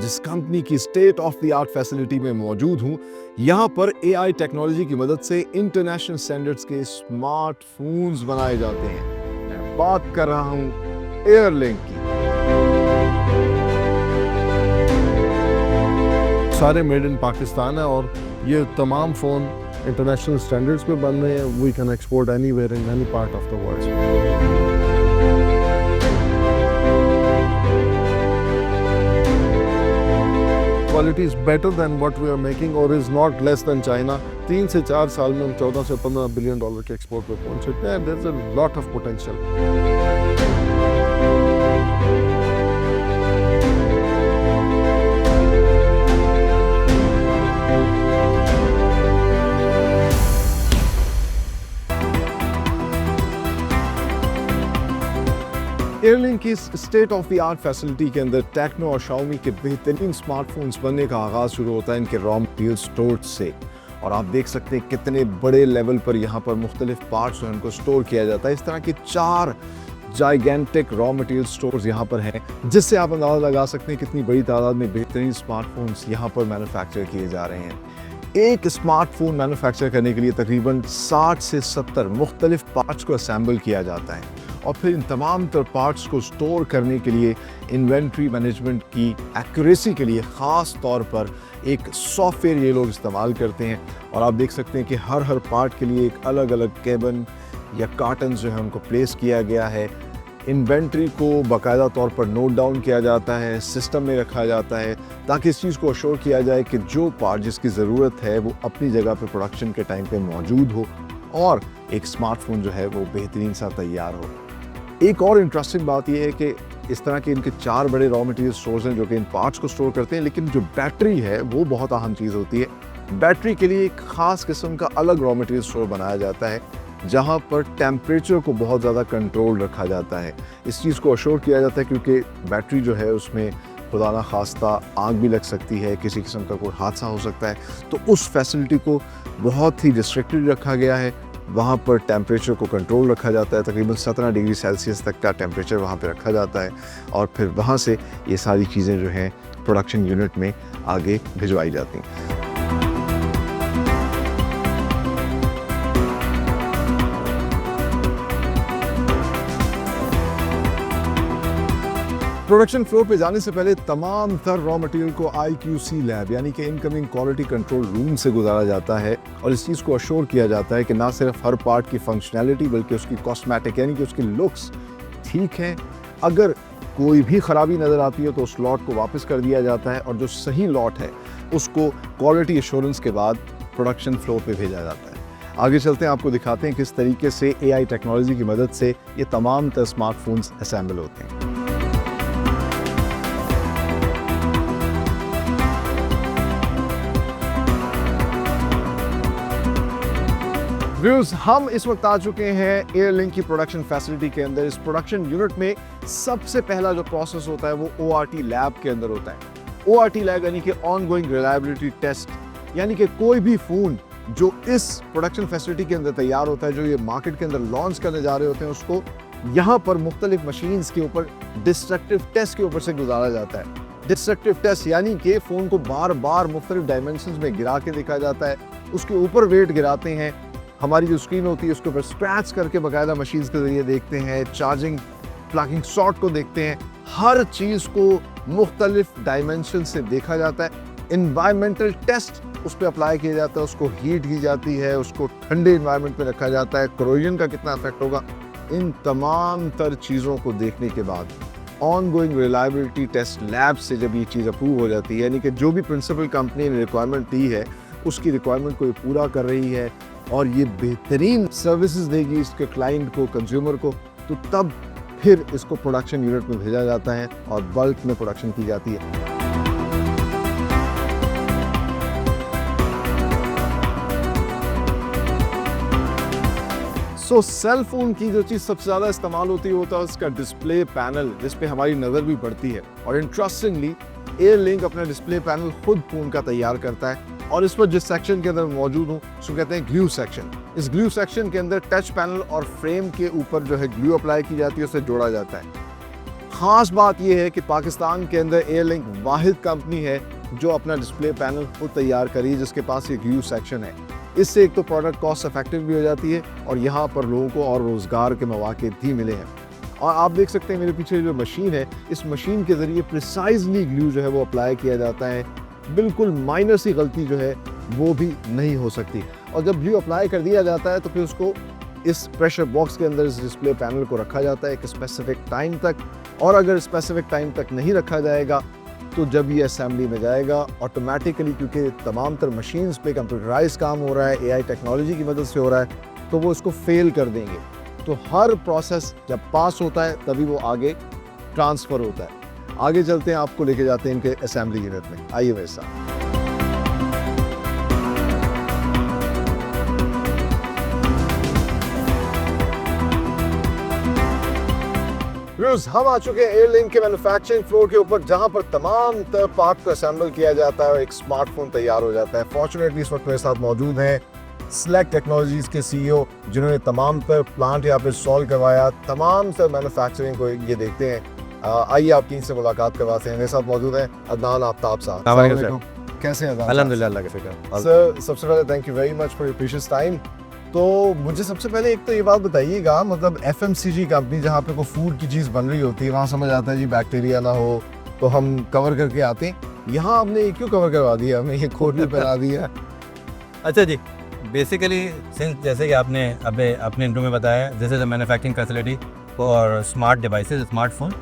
जिस कंपनी की state of the art facility में मौजूद हूं, यहां पर एआई टेक्नोलॉजी की मदद से इंटरनेशनल स्टैंडर्ड्स के स्मार्टफोन्स बनाए जाते हैं। मैं बात कर रहा हूं एयरलिंक की। सारे मेड इन पाकिस्तान है और ये तमाम फ़ोन इंटरनेशनल स्टैंडर्ड्स पे बन रहे हैं। We can export anywhere in any part of the world. Quality is better than what we are making और is not less than China. 3 से 4 साल में हम 14 से 15 बिलियन डॉलर के एक्सपोर्ट पे पहुंच सकते हैं। There is a lot of potential. Airlink की state of the art facility के अंदर टेक्नो और शाओमी के बेहतरीन स्मार्टफोन्स बनने का आगाज शुरू होता है इनके रॉ मटेरियल स्टोर से। और आप देख सकते हैं कितने बड़े लेवल पर यहाँ पर मुख्तलिफ पार्ट्स जो इनको स्टोर किया जाता है। इस तरह के 4 जाइगेंटिक रॉ मटेरियल स्टोर्स यहाँ पर हैं, जिससे आप अंदाजा लगा सकते हैं कितनी बड़ी तादाद में बेहतरीन स्मार्टफोन्स यहाँ पर मैन्युफैक्चर किए जा रहे हैं। एक स्मार्टफोन मैन्युफैक्चर करने के लिए तकरीबन 60 से 70 मुख्तलिफ पार्ट्स को असेंबल किया जाता है और फिर इन तमाम तर पार्ट्स को स्टोर करने के लिए इन्वेंट्री मैनेजमेंट की एक्यूरेसी के लिए ख़ास तौर पर एक सॉफ्टवेयर ये लोग इस्तेमाल करते हैं। और आप देख सकते हैं कि हर पार्ट के लिए एक अलग अलग केबिन या कार्टन जो है उनको प्लेस किया गया है। इन्वेंट्री को बाकायदा तौर पर नोट डाउन किया जाता है, सिस्टम में रखा जाता है, ताकि इस चीज़ को अश्योर किया जाए कि जो पार्ट जिसकी ज़रूरत है वो अपनी जगह पर प्रोडक्शन के टाइम पे मौजूद हो और एक स्मार्टफोन जो है वो बेहतरीन सा तैयार हो। एक और इंटरेस्टिंग बात यह है कि इस तरह के इनके 4 बड़े रॉ मटेरियल स्टोर्स हैं जो कि इन पार्ट्स को स्टोर करते हैं, लेकिन जो बैटरी है वो बहुत अहम चीज़ होती है। बैटरी के लिए एक ख़ास किस्म का अलग रॉ मटेरियल स्टोर बनाया जाता है जहां पर टेम्परेचर को बहुत ज़्यादा कंट्रोल रखा जाता है। इस चीज़ को अश्योर किया जाता है क्योंकि बैटरी जो है उसमें खुदा ना खास्ता आग भी लग सकती है, किसी किस्म का कोई हादसा हो सकता है, तो उस फैसिलिटी को बहुत ही रिस्ट्रिक्टेड रखा गया है। वहाँ पर टेम्परेचर को कंट्रोल रखा जाता है, तकरीबन 17 डिग्री सेल्सियस तक का टेम्परेचर वहाँ पे रखा जाता है और फिर वहाँ से ये सारी चीज़ें जो हैं प्रोडक्शन यूनिट में आगे भिजवाई जाती हैं। प्रोडक्शन फ्लोर पे जाने से पहले तमाम तर रॉ मटेरियल को IQC लैब यानी कि इनकमिंग क्वालिटी कंट्रोल रूम से गुजारा जाता है और इस चीज़ को अश्योर किया जाता है कि ना सिर्फ हर पार्ट की फंक्शनैलिटी बल्कि उसकी कॉस्मेटिक यानी कि उसकी लुक्स ठीक हैं। अगर कोई भी ख़राबी नज़र आती है तो उस लॉट को वापस कर दिया जाता है और जो सही लॉट है उसको क्वालिटी एश्योरेंस के बाद प्रोडक्शन फ्लोर पे भेजा जाता है। आगे चलते हैं, आपको दिखाते हैं किस तरीके से AI टेक्नोलॉजी की मदद से ये तमाम तर स्मार्टफोन्स असेंबल होते हैं। व्यूअर्स, हम इस वक्त आ चुके हैं एयरलिंक की प्रोडक्शन फैसिलिटी के अंदर। इस प्रोडक्शन यूनिट में सबसे पहला जो प्रोसेस होता है वो ORT लैब के अंदर होता है। ORT लैब यानी कि ऑनगोइंग रिलायबिलिटी टेस्ट, यानी कि कोई भी फ़ोन जो इस प्रोडक्शन फैसिलिटी के अंदर तैयार होता है, जो ये मार्केट के अंदर लॉन्च करने जा रहे होते हैं, उसको यहाँ पर मुख्तलिफ मशीन्स के ऊपर डिस्ट्रक्टिव टेस्ट के ऊपर से गुजारा जाता है। डिस्ट्रक्टिव टेस्ट यानी कि फ़ोन को बार बार मुख्तलिफ डायमेंशंस में गिरा के देखा जाता है, उसके ऊपर वेट गिराते हैं, हमारी जो स्क्रीन होती है उसके ऊपर स्क्रैच करके बाकायदा मशीन के ज़रिए देखते हैं, चार्जिंग प्लगिंग सॉर्ट को देखते हैं, हर चीज़ को मुख्तलिफ डायमेंशन से देखा जाता है। इन्वायरमेंटल टेस्ट उस पर अप्लाई किया जाता है, उसको हीट की जाती है, उसको ठंडे इन्वायरमेंट में रखा जाता है, करोजन का कितना इफेक्ट होगा, इन तमाम तर चीज़ों को देखने के बाद ऑनगोइंग रिलायबिलिटी टेस्ट लैब से जब ये चीज़ अप्रूव हो जाती है, यानी कि जो भी प्रिंसिपल कंपनी ने रिक्वायरमेंट दी है उसकी रिक्वायरमेंट को ये पूरा कर रही है और ये बेहतरीन सर्विसेज देगी इसके क्लाइंट को, कंज्यूमर को, तो तब फिर इसको प्रोडक्शन यूनिट में भेजा जाता है और बल्क में प्रोडक्शन की जाती है। सो सेल फोन की जो चीज़ सबसे ज़्यादा इस्तेमाल होती है होता है उसका डिस्प्ले पैनल, जिस पे हमारी नज़र भी पड़ती है। और इंटरेस्टिंगली एयरलिंक अपना डिस्प्ले पैनल खुद फोन का तैयार करता है और इस पर जिस सेक्शन के अंदर मौजूद हूँ उसको कहते हैं ग्लू सेक्शन। इस ग्लू सेक्शन के अंदर टच पैनल और फ्रेम के ऊपर जो है ग्लू अप्लाई की जाती है, उसे जोड़ा जाता है। खास बात यह है कि पाकिस्तान के अंदर एयरलिंक वाहिद कंपनी है जो अपना डिस्प्ले पैनल खुद तैयार करी, जिसके पास एक ग्लू सेक्शन है। इससे एक तो प्रोडक्ट कॉस्ट इफेक्टिव भी हो जाती है और यहाँ पर लोगों को और रोज़गार के मौके भी मिले हैं। और आप देख सकते हैं मेरे पीछे जो मशीन है, इस मशीन के ज़रिए प्रिसाइजली ग्लू जो है वो अप्लाई किया जाता है। बिल्कुल माइनर सी गलती जो है वो भी नहीं हो सकती। और जब ग्लू अप्लाई कर दिया जाता है तो फिर उसको इस प्रेशर बॉक्स के अंदर इस डिस्प्ले पैनल को रखा जाता है एक स्पेसिफिक टाइम तक। और अगर स्पेसिफिक टाइम तक नहीं रखा जाएगा तो जब ये असेंबली में जाएगा ऑटोमेटिकली, क्योंकि तमाम तर मशीन्स पे कंप्यूटराइज काम हो रहा है, एआई टेक्नोलॉजी की मदद से हो रहा है, तो वो इसको फेल कर देंगे। तो हर प्रोसेस जब पास होता है तभी वो आगे ट्रांसफ़र होता है। आगे चलते हैं, आपको लेके जाते हैं इनके असेंबली यूनिट में। आइए वैसा हम आ चुके हैं एयरलिंक के मैन्युफैक्चरिंग फ्लोर के ऊपर, जहां पर तमाम तर पार्ट को असेंबल किया जाता है और एक स्मार्टफोन तैयार हो जाता है। फॉर्चुनेटली इस वक्त मेरे साथ मौजूद हैं स्लैक टेक्नोलॉजीज के सीईओ, जिन्होंने तमाम तर प्लांट यहाँ पे सॉल्व करवाया, तमाम तर मैन्युफैक्चरिंग को ये देखते हैं। आइए आपकी इनसे मुलाकात करवाते हैं। मेरे साथ मौजूद हैं अदनान आफ्ताब साहब। कैसे हैं? अल्हम्दुलिल्लाह, अल्लाह का शुक्र। सर, सबसे पहले thank you very much for your precious time. तो मुझे सबसे पहले एक तो ये बात बताइएगा, मतलब एफएमसीजी कंपनी जहाँ पे कोई फूड की चीज़ बन रही होती है वहाँ समझ आता है जी बैक्टीरिया ना हो तो हम कवर करके आते हैं। यहाँ आपने ये क्यों कवर करवा दिया, हमें ये कोट भी पहना दिया? अच्छा जी, बेसिकली सिंस जैसे कि आपने अभी अपने इंट्रो में बताया, this is a manufacturing facility for smart devices, smartphone.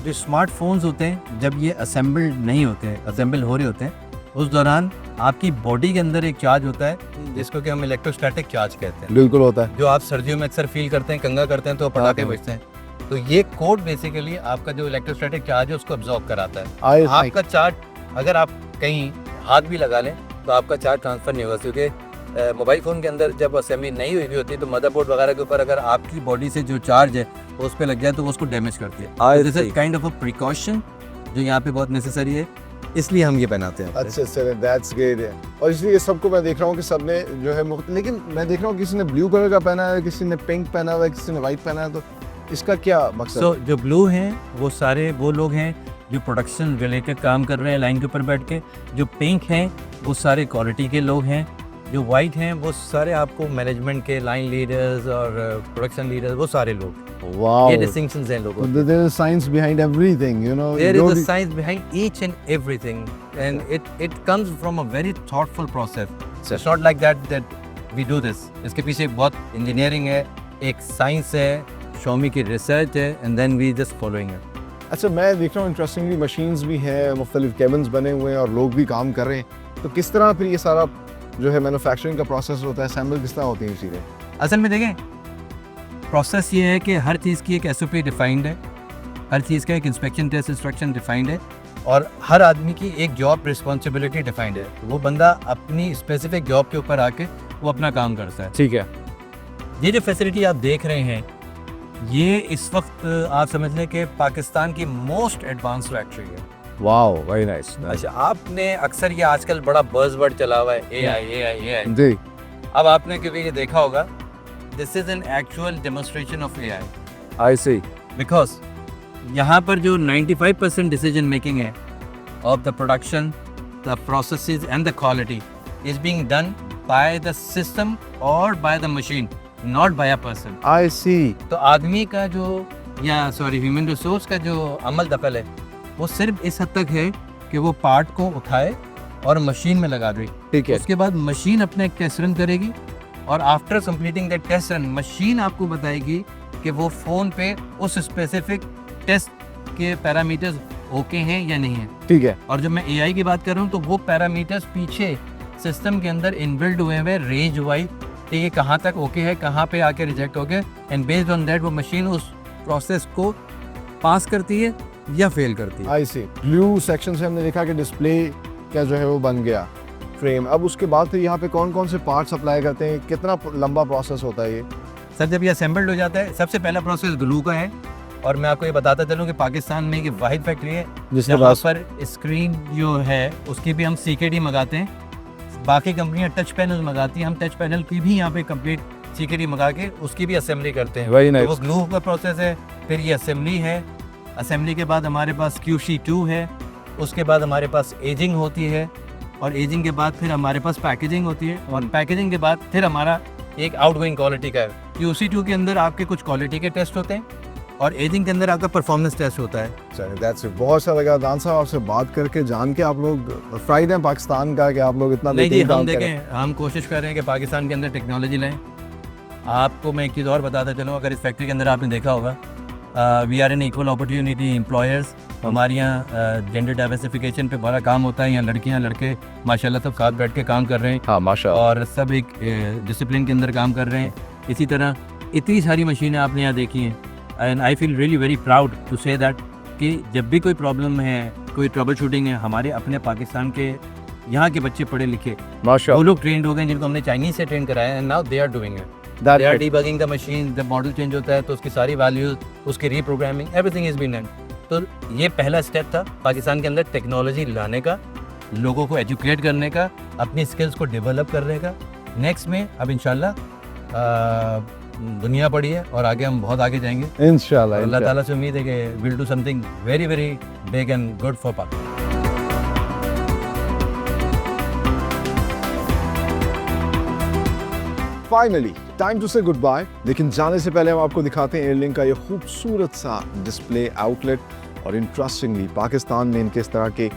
जो स्मार्टफोन्स होते हैं जब ये असेंबल्ड नहीं होते हैं, असेंबल हो रहे होते हैं, उस दौरान आपकी बॉडी के अंदर एक चार्ज होता है जिसको कि हम इलेक्ट्रोस्टैटिक चार्ज कहते हैं। बिल्कुल होता है, जो आप सर्दियों में अक्सर फील करते हैं, कंगा करते हैं तो पटाखे बजते हैं। तो ये कोड बेसिकली आपका जो इलेक्ट्रोस्टैटिक चार्ज है उसको अब्जॉर्ब कराता है। आपका चार्ज अगर आप कहीं हाथ भी लगा लें तो आपका चार्ज ट्रांसफर नहीं होगा, क्योंकि मोबाइल फ़ोन के अंदर जब असेंबली नहीं हुई होती तो मदरबोर्ड वगैरह के ऊपर अगर आपकी बॉडी से जो चार्ज है वो उस पर लग जाए तो वो उसको डैमेज करती है। This is kind of a precaution जो यहाँ पे बहुत नेसेसरी है, इसलिए हम ये पहनाते हैं। अच्छा सर, दैट्स ग्रेट। और इसलिए सबको मैं देख रहा हूँ कि सबने जो है लेकिन मैं देख रहा हूँ किसी ने ब्लू कलर का पहना है, किसी ने पिंक पहना हुआ है, किसी ने वाइट पहना है, तो इसका क्या मकसद? So, जो ब्लू हैं वो सारे वो लोग हैं जो प्रोडक्शन रिलेटेड काम कर रहे हैं लाइन के ऊपर बैठ के। जो पिंक हैं वो सारे क्वालिटी के लोग हैं। जो वाइट हैं वो सारे आपको मैनेजमेंट के लाइन लीडर्स और प्रोडक्शन लीडर्स, वो सारे लोग। Wow. ये distinctions हैं लोगों के। There is science behind everything, you know. There is a science behind each and everything, and it comes from a very thoughtful process. It's not like that we do this. इसके पीछे बहुत engineering है, एक science है, Xiaomi की research है, and then we just following it. अच्छा, मैं देख रहा हूँ इंटरेस्टिंगली मशीन्स भी हैं, मुख्तलिफ केबिन्स बने हुए हैं और लोग भी काम कर रहे हैं। तो किस तरह फिर ये सारा जो है मैन्युफैक्चरिंग का प्रोसेस होता है, असेंबल किस तरह होती है चीज़ें? असल में देखें, प्रोसेस ये है कि हर चीज़ की एक एसओपी डिफाइंड है, हर चीज़ का एक इंस्पेक्शन टेस्ट इंस्ट्रक्शन डिफाइंड है, और हर आदमी की एक जॉब रिस्पॉन्सिबिलिटी डिफाइंड है। वो बंदा अपनी स्पेसिफिक जॉब के ऊपर आके वो अपना काम करता है। ठीक है। ये जो फैसिलिटी आप देख रहे हैं, ये इस वक्त आप समझ लें कि पाकिस्तान की मोस्ट एडवांस फैक्ट्री है। Wow, very nice. अच्छा, आपने अक्सर ये आजकल बड़ा बज़वर्ड चला हुआ है AI। जी। अब आपने कभी ये देखा होगा, this is an actual demonstration of AI। I see. Because यहाँ पर जो 95% डिसीजन मेकिंग है of the production, the processes and the quality is being done by the system और by the machine, not by a person. I see. तो आदमी का जो human resource का जो अमल दखल है वो सिर्फ इस हद तक है कि वो पार्ट को उठाए और मशीन में लगा दे। ठीक है। उसके बाद मशीन अपने एक टेस्ट रन करेगी और after completing that test run machine आपको बताएगी कि वो फ़ोन पे उस स्पेसिफिक टेस्ट के पैरामीटर्स ओके हैं या नहीं है। ठीक है। और जब मैं AI की बात कर रहा हूँ तो वो पैरामीटर्स पीछे सिस्टम के अंदर इनबिल्ड हुए हुए रेंज वाइज कि ये कहाँ तक ओके है, कहाँ पे आके रिजेक्ट हो गया, एंड बेस्ड ऑन दैट वो मशीन उस प्रोसेस को पास करती है या फेल करती है। आई सी। ब्लू सेक्शन से हमने देखा कि डिस्प्ले क्या जो है वो बन गया फ्रेम। अब उसके बाद फिर यहाँ पे कौन कौन से पार्ट्स अप्लाई करते हैं, कितना लंबा प्रोसेस होता है ये? सर, जब ये असेंबल्ड हो जाता है, सबसे पहला प्रोसेस ग्लू का है, और मैं आपको ये बताता चलूँ कि पाकिस्तान में ये वाहिद फैक्ट्री है जहाँ पर स्क्रीन जो है उसकी भी हम CKD मंगाते हैं। बाकी कंपनियां टच पैनल मंगाती हैं, हम टच पैनल की भी यहाँ पे कंप्लीट CKD मंगा के उसकी भी असेंबली करते हैं। Very nice. तो वो ग्लू का प्रोसेस है, फिर ये असेंबली है, असेंबली के बाद हमारे पास QC2 है, उसके बाद हमारे पास एजिंग होती है, और एजिंग के बाद फिर हमारे पास पैकेजिंग होती है, और पैकेजिंग के बाद फिर हमारा एक आउटगोइंग क्वालिटी का है। QC2 के अंदर आपके कुछ क्वालिटी के टेस्ट होते हैं, और एजिंग के अंदर आपका परफॉर्मेंस टेस्ट होता है। चलिए दैट्स इट। बहुत अच्छा लगा दान साहब आपसे बात करके, जान के आप लोग प्राइड हैं पाकिस्तान का कि आप लोग इतना नहीं जी, बेहतरीन हम काम करें। देखें, हम कोशिश कर रहे हैं कि पाकिस्तान के अंदर टेक्नोलॉजी लाएं। आपको मैं एक चीज़ और बताता चलूँ, अगर इस फैक्ट्री के अंदर आपने देखा होगा, we are an equal opportunity employers. हमारे यहाँ जेंडर डाइवर्सिफिकेशन पे बड़ा काम होता है। यहाँ लड़कियाँ लड़के माशाल्लाह सब साथ बैठ के काम कर रहे हैं, हाँ माशाल्लाह, और सब एक डिसिप्लिन के अंदर काम कर रहे हैं। इसी तरह इतनी सारी मशीनें आपने यहाँ देखी हैं, and I feel really very proud to say that कि जब भी कोई प्रॉब्लम है, कोई ट्रबल शूटिंग है, हमारे अपने पाकिस्तान के यहाँ के बच्चे पढ़े लिखे, वो लोग ट्रेंड हो गए जिनको हमने चाइनीज से ट्रेन कराया, and now they are doing it. They are debugging the machine. जब मॉडल चेंज होता है तो उसकी सारी वैल्यूज, उसकी reprogramming, everything is been done. तो ये पहला स्टेप था पाकिस्तान के अंदर टेक्नोलॉजी लाने का, लोगों को एजुकेट करने का, अपनी स्किल्स को डेवलप करने का। नेक्स्ट में अब इंशाल्लाह दुनिया पड़ी है और आगे हम बहुत आगे जाएंगे इंशाल्लाह। अल्लाह ताला से उम्मीद है कि will do something very very big and good for Pakistan. Finally time to say goodbye. लेकिन जाने से पहले हम आपको दिखाते हैं एयरलिंक का ये खूबसूरत सा डिस्प्ले आउटलेट, और इंटरेस्टिंगली पाकिस्तान में इनके इस तरह के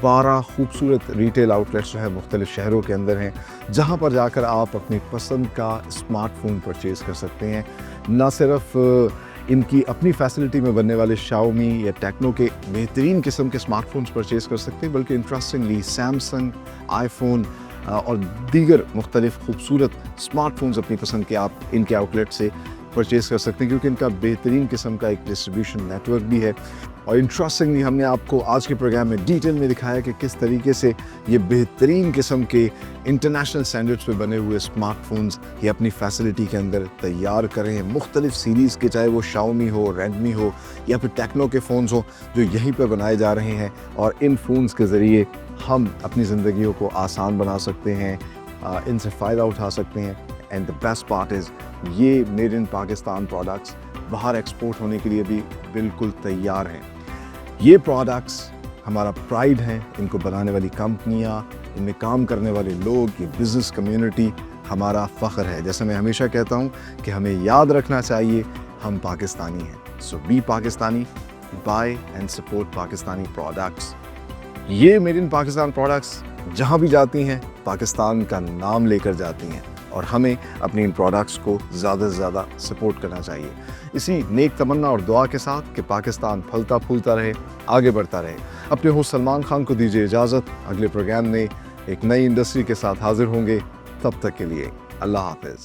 12 खूबसूरत रिटेल आउटलेट्स जो है मुख्तलिफ शहरों के अंदर हैं, जहाँ पर जाकर आप अपनी पसंद का स्मार्टफोन परचेज़ कर सकते हैं। ना सिर्फ इनकी अपनी फैसिलिटी में बनने वाले शाओमी या टेक्नो के बेहतरीन किस्म के स्मार्टफोन्स परचेज़ कर सकते हैं, बल्कि इंटरेस्टिंगली सैमसंग, आईफोन और दीगर मुख्तलिफ खूबसूरत स्मार्टफोन्स अपनी पसंद के आप इनके आउटलेट से परचेज़ कर सकते हैं, क्योंकि इनका बेहतरीन किस्म का एक डिस्ट्रीब्यूशन नेटवर्क भी है। और इंटरेस्टिंगली हमने आपको आज के प्रोग्राम में डिटेल में दिखाया कि किस तरीके से ये बेहतरीन किस्म के इंटरनेशनल स्टैंडर्ड्स पे बने हुए स्मार्टफोन्स ये अपनी फैसिलिटी के अंदर तैयार कर रहे हैं, मुख्तलिफ सीरीज़ के, चाहे वो शाओमी हो, रेडमी हो या फिर टेक्नो के फ़ोन्स हो, जो यहीं पर बनाए जा रहे हैं। और इन फ़ोन्स के ज़रिए हम अपनी ज़िंदगियों को आसान बना सकते हैं, इनसे फ़ायदा उठा सकते हैं। And the best part is ये मेड इन पाकिस्तान प्रोडक्ट्स बाहर एक्सपोर्ट होने के लिए भी बिल्कुल तैयार हैं। ये प्रोडक्ट्स हमारा प्राइड हैं, इनको बनाने वाली कंपनियाँ, इनमें काम करने वाले लोग, ये बिज़नेस कम्युनिटी हमारा फ़ख्र है। जैसे मैं हमेशा कहता हूँ कि हमें याद रखना चाहिए हम पाकिस्तानी हैं। So be Pakistani, buy and support Pakistani products. ये मेड इन पाकिस्तान प्रोडक्ट्स जहाँ भी जाती हैं पाकिस्तान का नाम लेकर जाती हैं, और हमें अपनी इन प्रोडक्ट्स को ज़्यादा से ज़्यादा सपोर्ट करना चाहिए। इसी नेक तमन्ना और दुआ के साथ कि पाकिस्तान फलता फूलता रहे, आगे बढ़ता रहे। अपने होस्ट सलमान खान को दीजिए इजाज़त। अगले प्रोग्राम में एक नई इंडस्ट्री के साथ हाजिर होंगे। तब तक के लिए अल्लाह हाफ़िज़।